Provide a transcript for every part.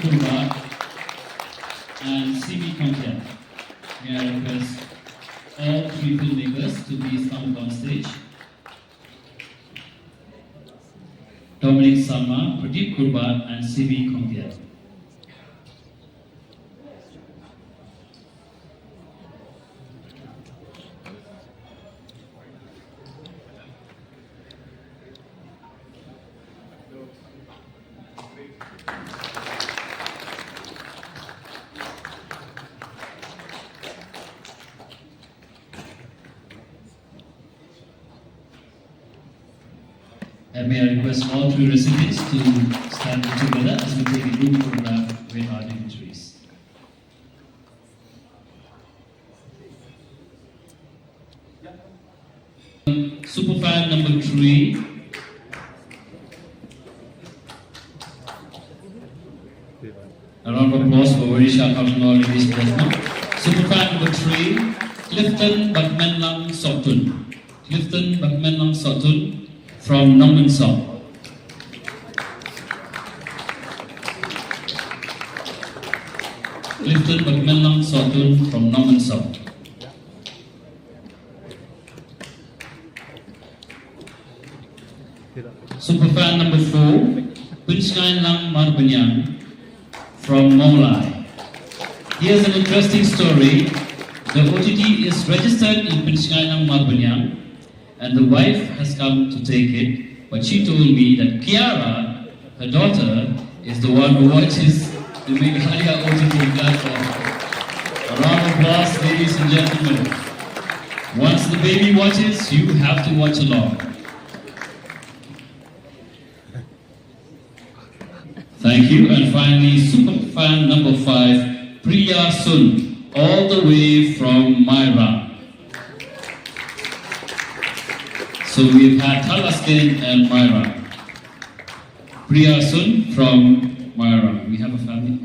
Kiba and CB content. May I request all three filmmakers to please come on stage. Dominic Salma, Pradeep Kurba and CB Kondia. And may I request all three recipients to stand together as we take a group photograph with our dignitaries. Superfan number 3. A round of applause for very sharp all ladies and gentlemen. Superfan number 3, Clifton Bakmenlang Sotun. Clifton Bakmenlang Sotun from Nong. Clifton Bakmenlang Sotun from Nong. Superfan number 4, Pinchkainlang Marbanyang from Meghalaya. Here's an interesting story. The OTT is registered in Pinchkainlang Marbanyang, and the wife has come to take it, but she told me that Kiara, her daughter, is the one who watches the Meghalaya OTT platform. A round of applause, ladies and gentlemen. Once the baby watches, you have to watch along. Thank you. And finally, Superfan number 5, Priya Sun, all the way from Myra. So we've had Talaskin and Myra. Priya Sun from Myra. We have a family.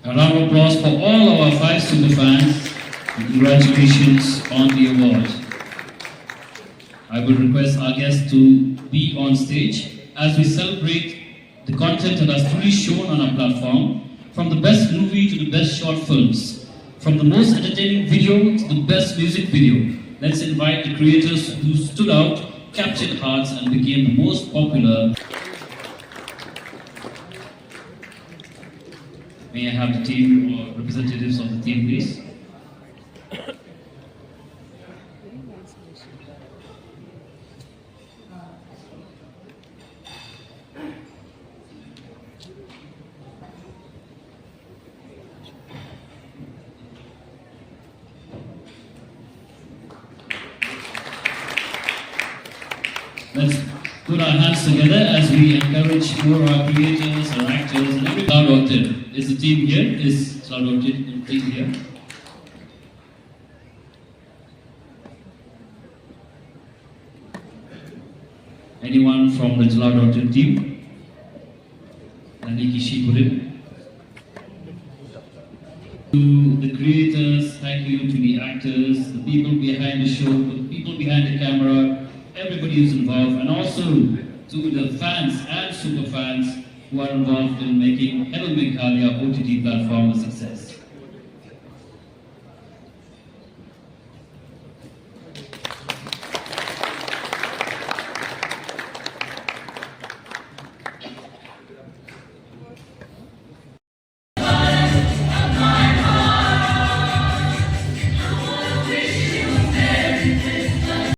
A round of applause for all our 5 superfans. Congratulations on the award. I will request our guests to be on stage as we celebrate the content that are truly shown on our platform, from the best movie to the best short films, from the most entertaining video to the best music video. Let's invite the creators who stood out, captured hearts, and became the most popular. May I have the team or representatives of the team, please? Let's put our hands together as we encourage more our creators, our actors, and every Cloud Octave. Is the team here? Is Cloud Octave team here? Anyone from the Cloud Octave team? Nani Kishi Purin? To the creators, thank you to the actors, the people behind the show, the people behind the camera, everybody who's involved, and also to the fans and super fans who are involved in making Meghalaya OTT platform a success.